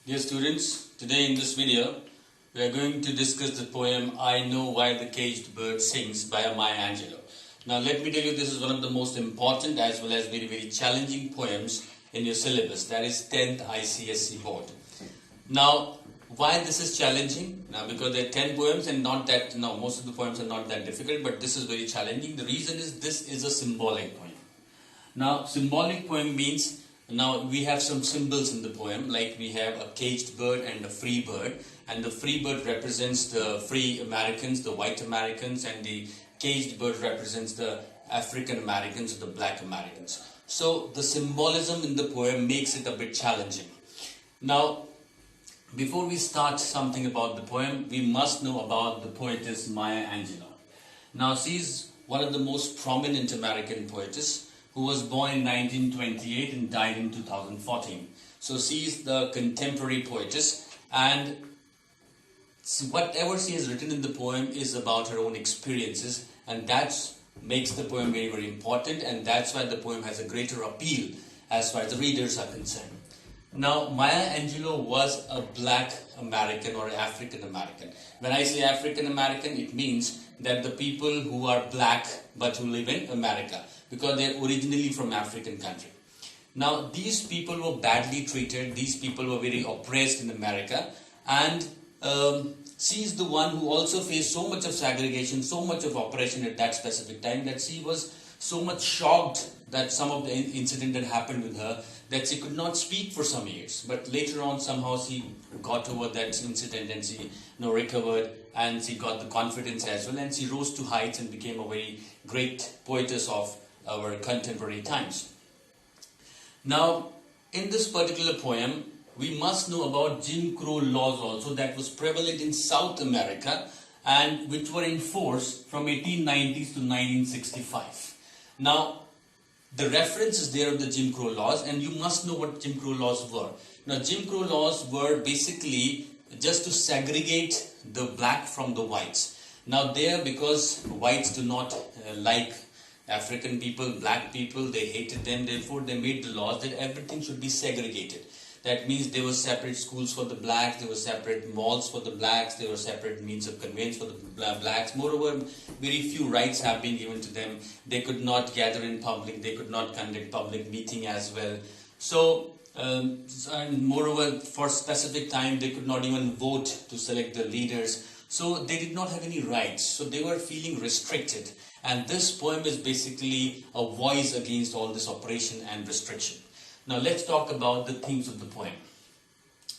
Dear students, today in this video, we are going to discuss the poem I Know Why the Caged Bird Sings by Maya Angelou. Now let me tell you, this is one of the most important as well as very challenging poems in your syllabus, that is 10th ICSE board. Now, why this is challenging? Now because there are 10 poems and most of the poems are not that difficult, but this is very challenging. The reason is this is a symbolic poem. Now symbolic poem means, now we have some symbols in the poem, like we have a caged bird and a free bird, and the free bird represents the free Americans, the white Americans, and the caged bird represents the African Americans or the black Americans. So the symbolism in the poem makes it a bit challenging. Now before we start something about the poem, we must know about the poetess Maya Angelou. Now she is one of the most prominent American poetess, who was born in 1928 and died in 2014. So she is the contemporary poetess, and whatever she has written in the poem is about her own experiences, and that makes the poem very important, and that's why the poem has a greater appeal as far as the readers are concerned. Now, Maya Angelou was a black American or African American. When I say African American, it means that the people who are black but who live in America, because they are originally from African country. Now, these people were badly treated, these people were very oppressed in America, and she is the one who also faced so much of segregation, so much of oppression at that specific time, that she was so much shocked that some of the incident that happened with her, that she could not speak for some years. But later on, somehow she got over that incident and she recovered, and she got the confidence as well, and she rose to heights and became a very great poetess of our contemporary times. Now, in this particular poem, we must know about Jim Crow laws also that was prevalent in South America and which were in force from 1890s to 1965. Now, the reference is there of the Jim Crow laws, and you must know what Jim Crow laws were. Now, Jim Crow laws were basically just to segregate the black from the whites. Now, there, because whites do not like African people, black people, they hated them, therefore they made the laws that everything should be segregated. That means there were separate schools for the blacks, there were separate malls for the blacks, there were separate means of conveyance for the blacks. Moreover, very few rights have been given to them. They could not gather in public, they could not conduct public meeting as well. So, and moreover, for a specific time, they could not even vote to select the leaders. So they did not have any rights. So they were feeling restricted. And this poem is basically a voice against all this oppression and restriction. Now let's talk about the themes of the poem.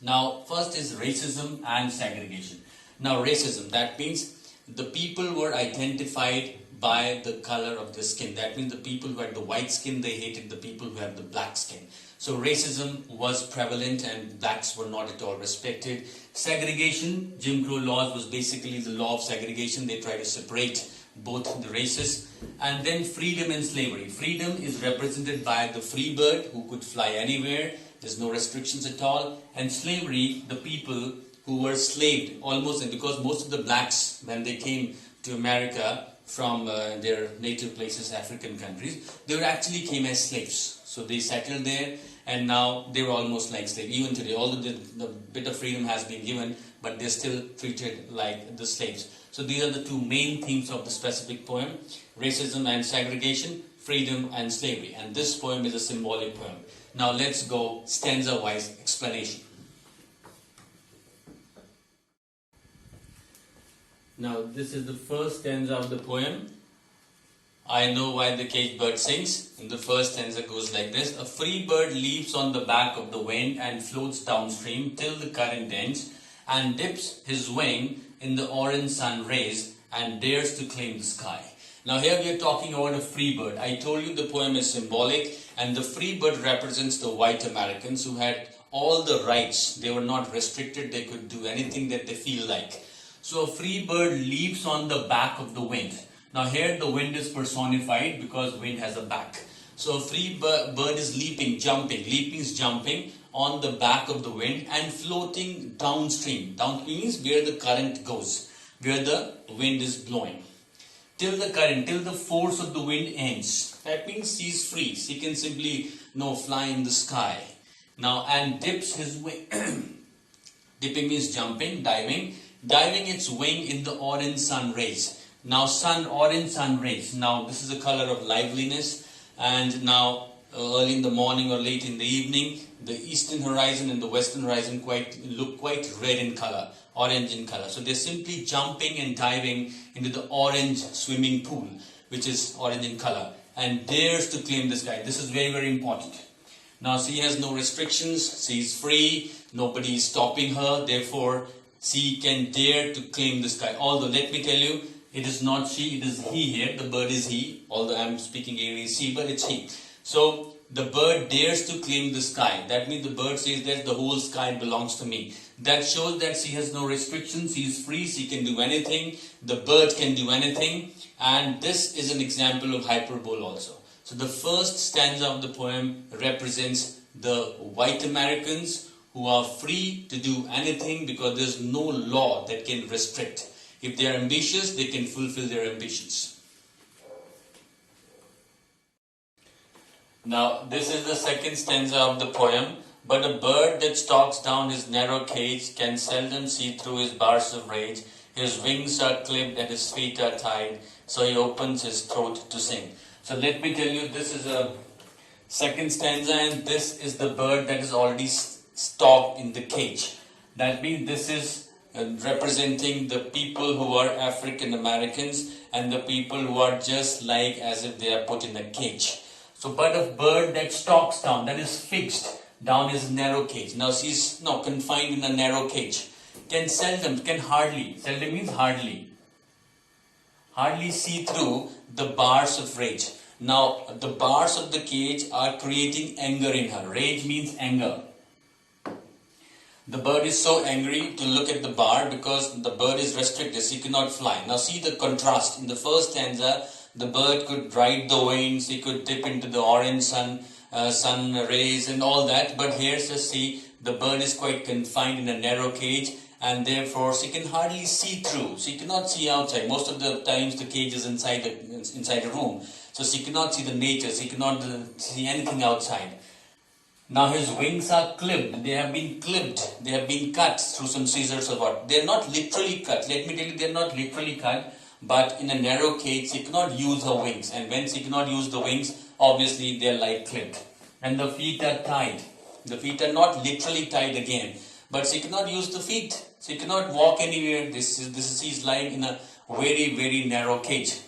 Now first is racism and segregation. Now racism, that means the people were identified by the color of their skin. That means the people who had the white skin, they hated the people who had the black skin. So racism was prevalent and blacks were not at all respected. Segregation, Jim Crow laws was basically the law of segregation. They try to separate both the races. And then freedom and slavery. Freedom is represented by the free bird who could fly anywhere. There's no restrictions at all. And slavery, the people who were slaved almost, and because most of the blacks, when they came to America from their native places, African countries, they were actually came as slaves. So they settled there, and now they were almost like slaves. Even today, although the bit of freedom has been given, but they're still treated like the slaves. So these are the two main themes of the specific poem: racism and segregation, freedom and slavery. And this poem is a symbolic poem. Now let's go stanza-wise explanation. Now this is the first stanza of the poem. I know why the caged bird sings. And the first stanza goes like this: a free bird leaps on the back of the wind and floats downstream till the current ends, and dips his wing in the orange sun rays and dares to claim the sky. Now here we are talking about a free bird. I told you the poem is symbolic, and the free bird represents the white Americans who had all the rights. They were not restricted, they could do anything that they feel like. So a free bird leaps on the back of the wind. Now here the wind is personified because wind has a back. So a free bird is leaping, jumping. Leaping is jumping on the back of the wind and floating downstream. Downstream means where the current goes, where the wind is blowing. Till the force of the wind ends. That means she is free. She can simply fly in the sky. Now, and dips his wing Dipping means jumping, diving. Diving its wing in the orange sun rays. Now orange sun rays. Now this is a color of liveliness, and now early in the morning or late in the evening, the eastern horizon and the western horizon look quite red in color, orange in color. So they're simply jumping and diving into the orange swimming pool, which is orange in color, and dares to claim the sky. This is very, very important. Now she has no restrictions, she is free, nobody is stopping her, therefore she can dare to claim the sky. Although let me tell you, it is not she, it is he here, the bird is he, although I am speaking Aries she, but it's he. So the bird dares to claim the sky. That means the bird says that the whole sky belongs to me. That shows that she has no restrictions, she is free, she can do anything, the bird can do anything, and this is an example of hyperbole also. So the first stanza of the poem represents the white Americans who are free to do anything because there's no law that can restrict. If they are ambitious, they can fulfill their ambitions. Now, this is the second stanza of the poem. But a bird that stalks down his narrow cage can seldom see through his bars of rage. His wings are clipped and his feet are tied, so he opens his throat to sing. So let me tell you, this is a second stanza, and this is the bird that is already stalked in the cage. That means this is representing the people who are African Americans and the people who are just like as if they are put in a cage. So, but a bird that stalks down, that is fixed down his narrow cage. Now she's confined in a narrow cage. Seldom means hardly see through the bars of rage. Now the bars of the cage are creating anger in her. Rage means anger. The bird is so angry to look at the bar because the bird is restricted, she cannot fly. Now see the contrast. In the first stanza, the bird could ride the winds, he could dip into the orange sun rays and all that. But here, see, the bird is quite confined in a narrow cage, and therefore she can hardly see through. She cannot see outside. Most of the times the cage is inside a room, so she cannot see the nature. She cannot see anything outside. Now his wings are clipped. They have been clipped. They have been cut through some scissors or what. They are not literally cut. Let me tell you, they are not literally cut. But in a narrow cage, she cannot use her wings. And when she cannot use the wings, obviously they are like clipped. And the feet are tied. The feet are not literally tied again. But she cannot use the feet. She cannot walk anywhere. She is lying in a very, very narrow cage.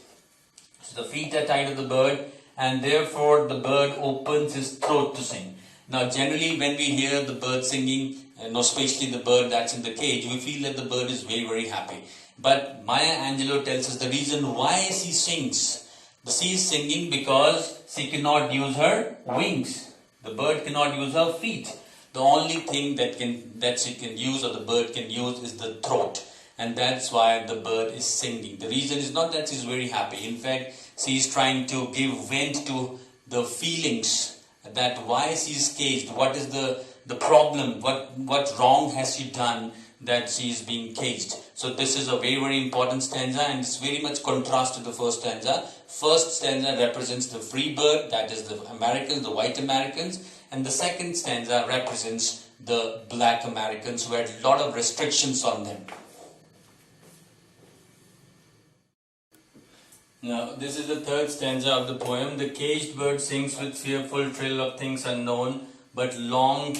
So the feet are tied to the bird, and therefore the bird opens his throat to sing. Now generally when we hear the bird singing, and especially the bird that's in the cage, we feel that the bird is very, very happy. But Maya Angelou tells us the reason why she sings. She is singing because she cannot use her wings. The bird cannot use her feet. The only thing that she can use, or the bird can use, is the throat. And that's why the bird is singing. The reason is not that she's very happy. In fact, she is trying to give vent to the feelings that why she is caged. What is the problem? What wrong has she done that she is being caged? So this is a very, very important stanza, and it's very much contrast to the first stanza. First stanza represents the free bird, that is the Americans, the white Americans, and the second stanza represents the black Americans who had a lot of restrictions on them. Now, this is the third stanza of the poem. The caged bird sings with fearful trill of things unknown, but long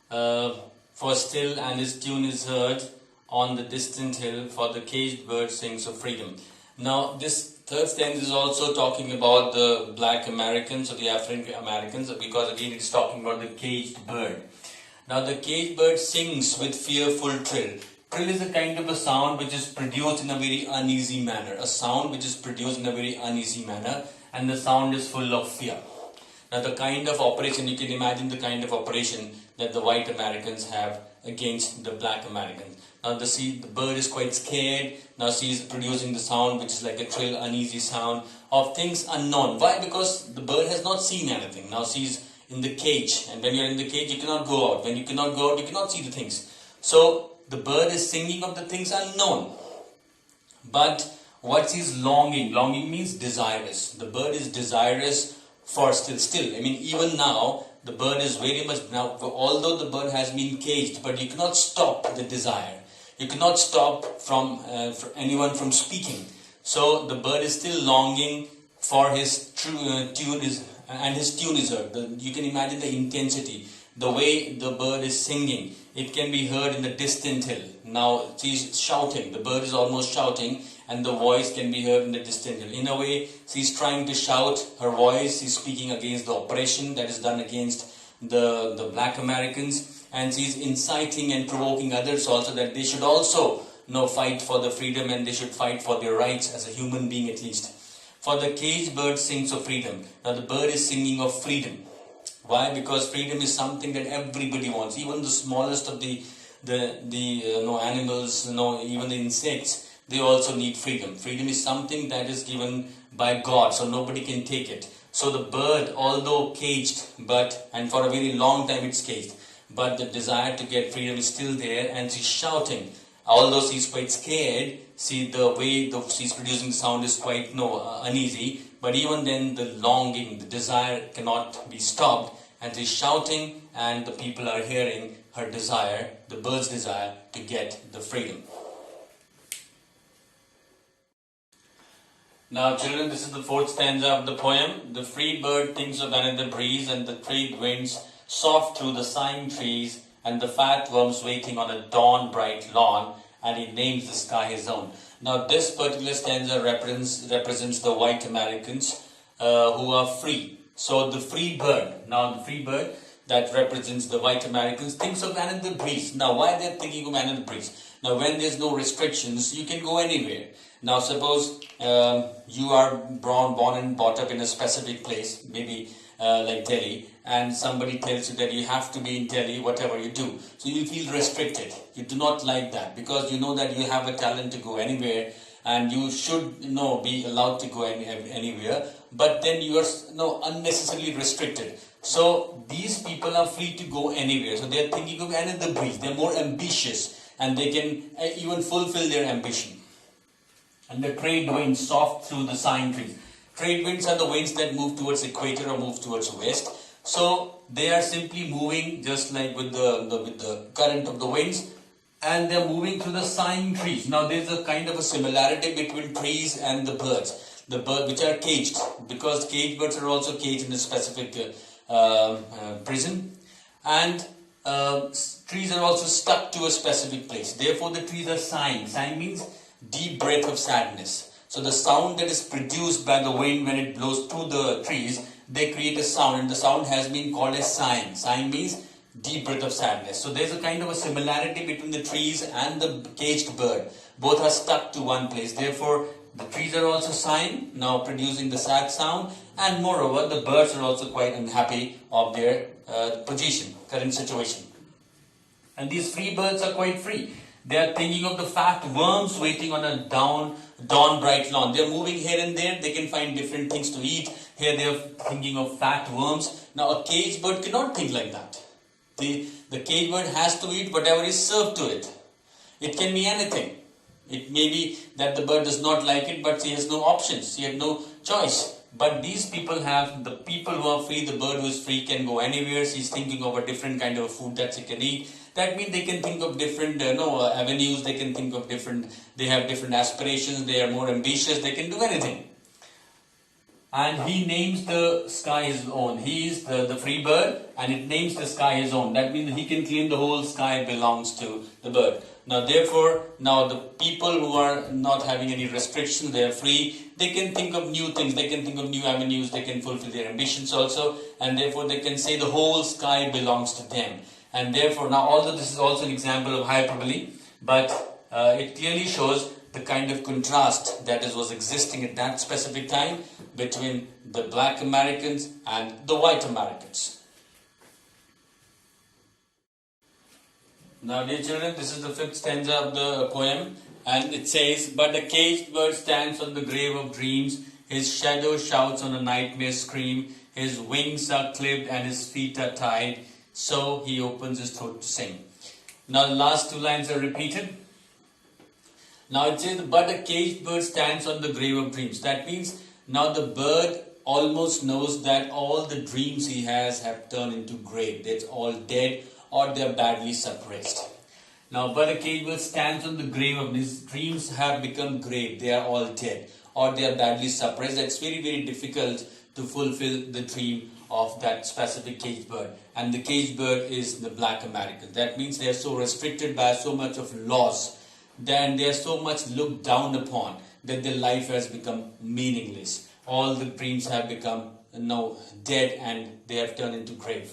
for still, and his tune is heard on the distant hill, for the caged bird sings of freedom. Now, this third stanza is also talking about the black Americans or the African Americans, because again it's talking about the caged bird. Now, the caged bird sings with fearful trill. Trill is a kind of a sound which is produced in a very uneasy manner. A sound which is produced in a very uneasy manner, and the sound is full of fear. Now, the kind of operation, you can imagine the kind of operation that the white Americans have against the black Americans. Now, the bird is quite scared. Now, she is producing the sound which is like a trill, uneasy sound of things unknown. Why? Because the bird has not seen anything. Now, she's in the cage, and when you're in the cage, you cannot go out. When you cannot go out, you cannot see the things. So, the bird is singing of the things unknown. But what she's longing means desirous. The bird is desirous for still. I mean, even now, the bird is very much, now although the bird has been caged, but you cannot stop the desire. You cannot stop anyone from speaking. So the bird is still longing for his tune is, and his tune is heard. You can imagine the intensity, the way the bird is singing. It can be heard in the distant hill. Now she's shouting, the bird is almost shouting, and the voice can be heard in the distant hill. In a way, she's trying to shout her voice. She's speaking against the oppression that is done against the black Americans, and she's inciting and provoking others also that they should also fight for the freedom, and they should fight for their rights as a human being at least. For the caged bird sings of freedom. Now the bird is singing of freedom. Why? Because freedom is something that everybody wants. Even the smallest of the animals, even the insects, they also need freedom. Freedom is something that is given by God, so nobody can take it. So the bird, although caged, and for a very long time it's caged, but the desire to get freedom is still there, and she's shouting. Although she's quite scared, see the way she's producing the sound is quite uneasy, but even then the longing, the desire cannot be stopped, and she's shouting, and the people are hearing her desire, the bird's desire to get the freedom. Now children, this is the fourth stanza of the poem. The free bird thinks of another breeze, and the trade winds soft through the sighing trees, and the fat worms waiting on a dawn bright lawn, and he names the sky his own. Now this particular stanza represents the white Americans who are free. So the free bird, that represents the white Americans, thinks of another breeze. Now why they're thinking of another breeze? Now when there's no restrictions, you can go anywhere. Now suppose you are born and brought up in a specific place, maybe like Delhi, and somebody tells you that you have to be in Delhi, whatever you do. So you feel restricted. You do not like that, because you know that you have a talent to go anywhere, and you should be allowed to go anywhere, but then you are unnecessarily restricted. So these people are free to go anywhere. So they are thinking of another breeze. They are more ambitious, and they can even fulfill their ambition. And the trade winds soft through the sighing trees. Trade winds are the winds that move towards equator or move towards west. So they are simply moving just like with the current of the winds, and they are moving through the sighing trees. Now there is a kind of a similarity between trees and the birds. The birds which are caged, because caged birds are also caged in a specific prison, and trees are also stuck to a specific place. Therefore the trees are sighing. Sighing means deep breath of sadness. So the sound that is produced by the wind when it blows through the trees, they create a sound, and the sound has been called as sighing. Sighing means deep breath of sadness. So there's a kind of a similarity between the trees and the caged bird. Both are stuck to one place. Therefore, the trees are also sighing, now producing the sad sound, and moreover, the birds are also quite unhappy of their position, current situation. And these free birds are quite free. They are thinking of the fat worms waiting on a dawn bright lawn. They are moving here and there. They can find different things to eat. Here they are thinking of fat worms. Now a caged bird cannot think like that. The caged bird has to eat whatever is served to it. It can be anything. It may be that the bird does not like it, but she has no options. She has no choice. But these people have, the people who are free, the bird who is free can go anywhere. She's thinking of a different kind of food that she can eat. That means they can think of different avenues, they can think of they have different aspirations, they are more ambitious, they can do anything. And he names the sky his own. He is the free bird, and it names the sky his own. That means he can claim the whole sky belongs to the bird. Now therefore, the people who are not having any restrictions, they are free, they can think of new things, they can think of new avenues, they can fulfill their ambitions also, and therefore they can say the whole sky belongs to them. And therefore, now although this is also an example of hyperbole, but it clearly shows the kind of contrast that was existing at that specific time between the black Americans and the white Americans. Now dear children, this is the fifth stanza of the poem, and it says, "But a caged bird stands on the grave of dreams, his shadow shouts on a nightmare scream, his wings are clipped and his feet are tied, so he opens his throat to sing." Now the last two lines are repeated. Now it says, "But a caged bird stands on the grave of dreams." That means now the bird almost knows that all the dreams he has have turned into grave. That's all dead or they're badly suppressed. Now, but a caged bird stands on the grave of his dreams have become grave. They are all dead or they are badly suppressed. That's very, very difficult to fulfill the dream of that specific caged bird. And the caged bird is the black American. That means they are so restricted by so much of laws, then they are so much looked down upon that their life has become meaningless. All the dreams have become now dead and they have turned into grave.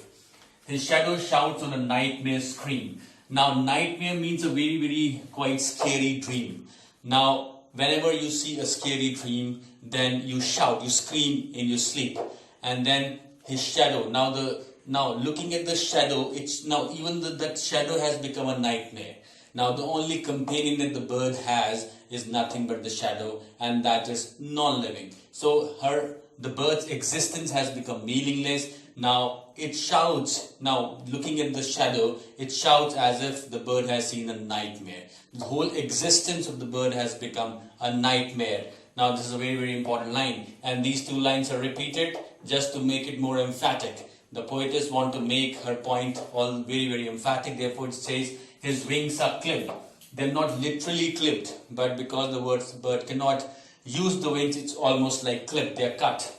His shadow shouts on a nightmare scream. Now, nightmare means a very, very quite scary dream. Now, whenever you see a scary dream, then you shout, you scream in your sleep. And then his shadow, now looking at the shadow, it's now even that shadow has become a nightmare. Now, the only companion that the bird has is nothing but the shadow, and that is non-living. So, the bird's existence has become meaningless. Now, it shouts, now looking at the shadow, it shouts as if the bird has seen a nightmare. The whole existence of the bird has become a nightmare. Now, this is a very, very important line. And these two lines are repeated just to make it more emphatic. The poetess wants to make her point all very, very emphatic. Therefore, it says, his wings are clipped. They're not literally clipped, but because the bird cannot use the wings, it's almost like clipped. They're cut.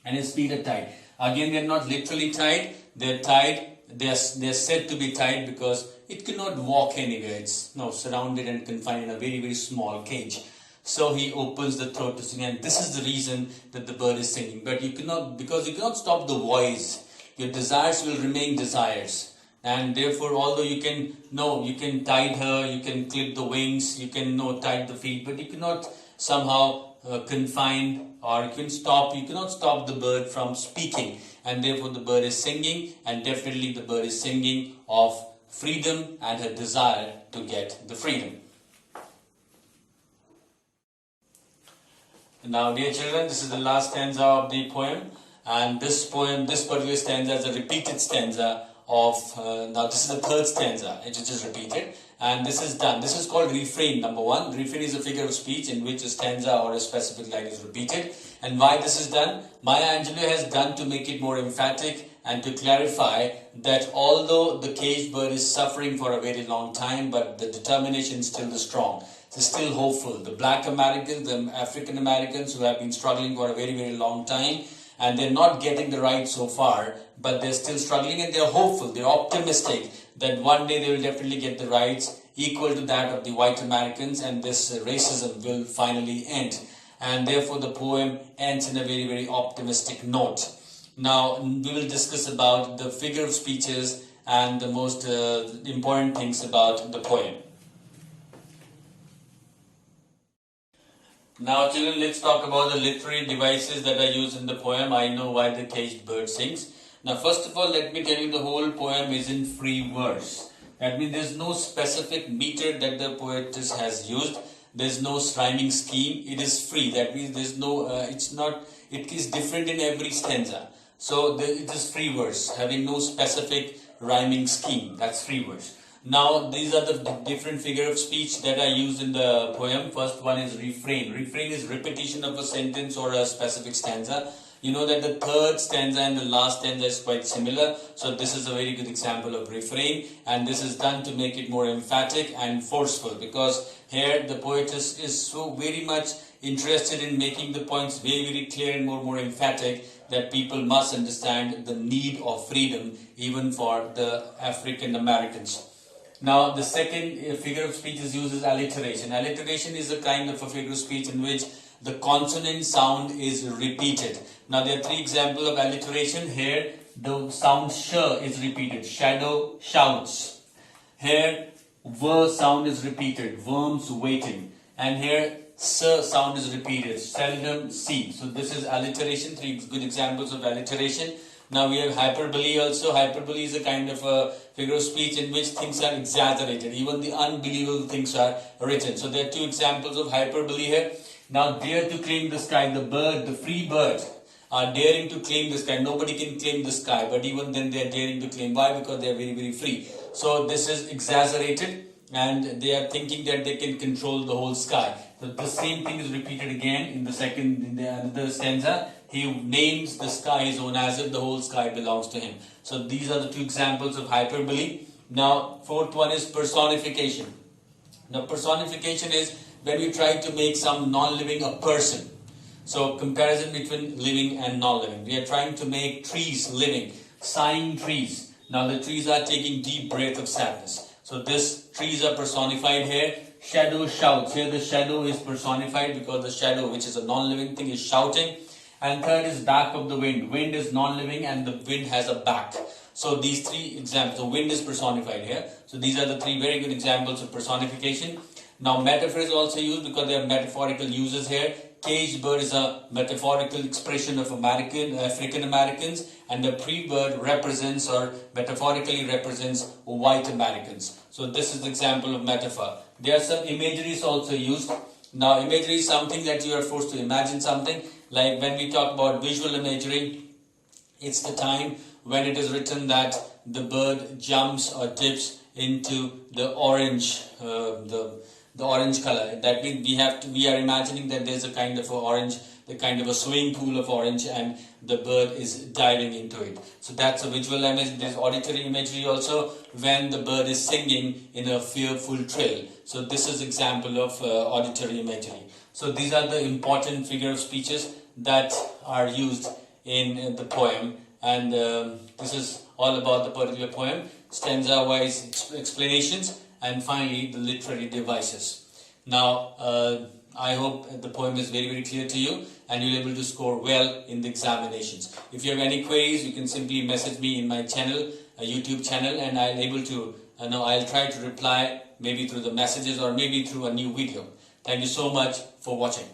And his feet are tied. Again, they're not literally tied. They're tied. They're said to be tied because it cannot walk anywhere. It's now surrounded and confined in a very, very small cage. So he opens the throat to sing, and this is the reason that the bird is singing. But you cannot, because you cannot stop the voice. Your desires will remain desires. And therefore, although you can tie her, you can clip the wings, you can tie the feet, but you cannot somehow confine or you cannot stop the bird from speaking. And therefore, the bird is singing, and definitely the bird is singing of freedom and her desire to get the freedom. Now, dear children, this is the last stanza of the poem, and this particular stanza is a repeated stanza of, now this is the third stanza, it is just repeated, and this is done. This is called refrain, number one. Refrain is a figure of speech in which a stanza or a specific line is repeated. And why this is done? Maya Angelou has done to make it more emphatic and to clarify that although the caged bird is suffering for a very long time, but the determination is still strong. It's still hopeful. The black Americans, the African Americans who have been struggling for a very, very long time, and they're not getting the right so far, but they're still struggling and they're hopeful, they're optimistic that one day they will definitely get the rights equal to that of the white Americans, and this racism will finally end. And therefore the poem ends in a very, very optimistic note. Now we will discuss about the figure of speeches and the most important things about the poem. Now children, let's talk about the literary devices that are used in the poem, I Know Why the Caged Bird Sings. Now first of all, let me tell you the whole poem is in free verse. That means there's no specific meter that the poetess has used. There's no rhyming scheme. It is free. That means there's no, it is different in every stanza. So it is free verse, having no specific rhyming scheme. That's free verse. Now, these are the different figure of speech that are used in the poem. First one is refrain. Refrain is repetition of a sentence or a specific stanza. You know that the third stanza and the last stanza is quite similar. So this is a very good example of refrain. And this is done to make it more emphatic and forceful. Because here the poetess is so very much interested in making the points very, very clear and more emphatic, that people must understand the need of freedom even for the African Americans. Now, the second figure of speech is used as alliteration. Alliteration is a kind of a figure of speech in which the consonant sound is repeated. Now, there are three examples of alliteration. Here, the sound sh is repeated. Shadow shouts. Here, v sound is repeated. Worms waiting. And here, s sound is repeated. Seldom see. So, this is alliteration. Three good examples of alliteration. Now we have hyperbole also. Hyperbole is a kind of a figure of speech in which things are exaggerated. Even the unbelievable things are written. So there are two examples of hyperbole here. Now dare to claim the sky. The bird, the free bird are daring to claim the sky. Nobody can claim the sky. But even then they are daring to claim. Why? Because they are very, very free. So this is exaggerated. and they are thinking that they can control the whole sky. So the same thing is repeated again in the another stanza. He names the sky his own as if the whole sky belongs to him. So these are the two examples of hyperbole. Now, fourth one is personification. Now, personification is when we try to make some non-living a person. So, comparison between living and non-living. We are trying to make trees living, sighing trees. Now, the trees are taking deep breath of sadness. So, this trees are personified here. Shadow shouts. Here, the shadow is personified because the shadow, which is a non-living thing, is shouting. And third is back of the wind. Wind is non-living and the wind has a back. So these three examples, the wind is personified here. So these are the three very good examples of personification. Now metaphor is also used because they are metaphorical uses here. Caged bird is a metaphorical expression of African Americans, and the pre-bird represents or metaphorically represents white Americans. So this is the example of metaphor. There are some imageries also used. Now imagery is something that you are forced to imagine something. Like when we talk about visual imagery, it's the time when it is written that the bird jumps or dips into the orange, the orange color. That means we are imagining that there's a kind of a orange, the kind of a swimming pool of orange, and the bird is diving into it. So that's a visual image. There's auditory imagery also when the bird is singing in a fearful trill. So this is example of auditory imagery. So these are the important figure of speeches that are used in the poem, and this is all about the particular poem, stanza-wise explanations, and finally the literary devices. Now, I hope the poem is very, very clear to you and you're able to score well in the examinations. If you have any queries, you can simply message me in my channel, YouTube channel, and I'll try to reply maybe through the messages or maybe through a new video. Thank you so much for watching.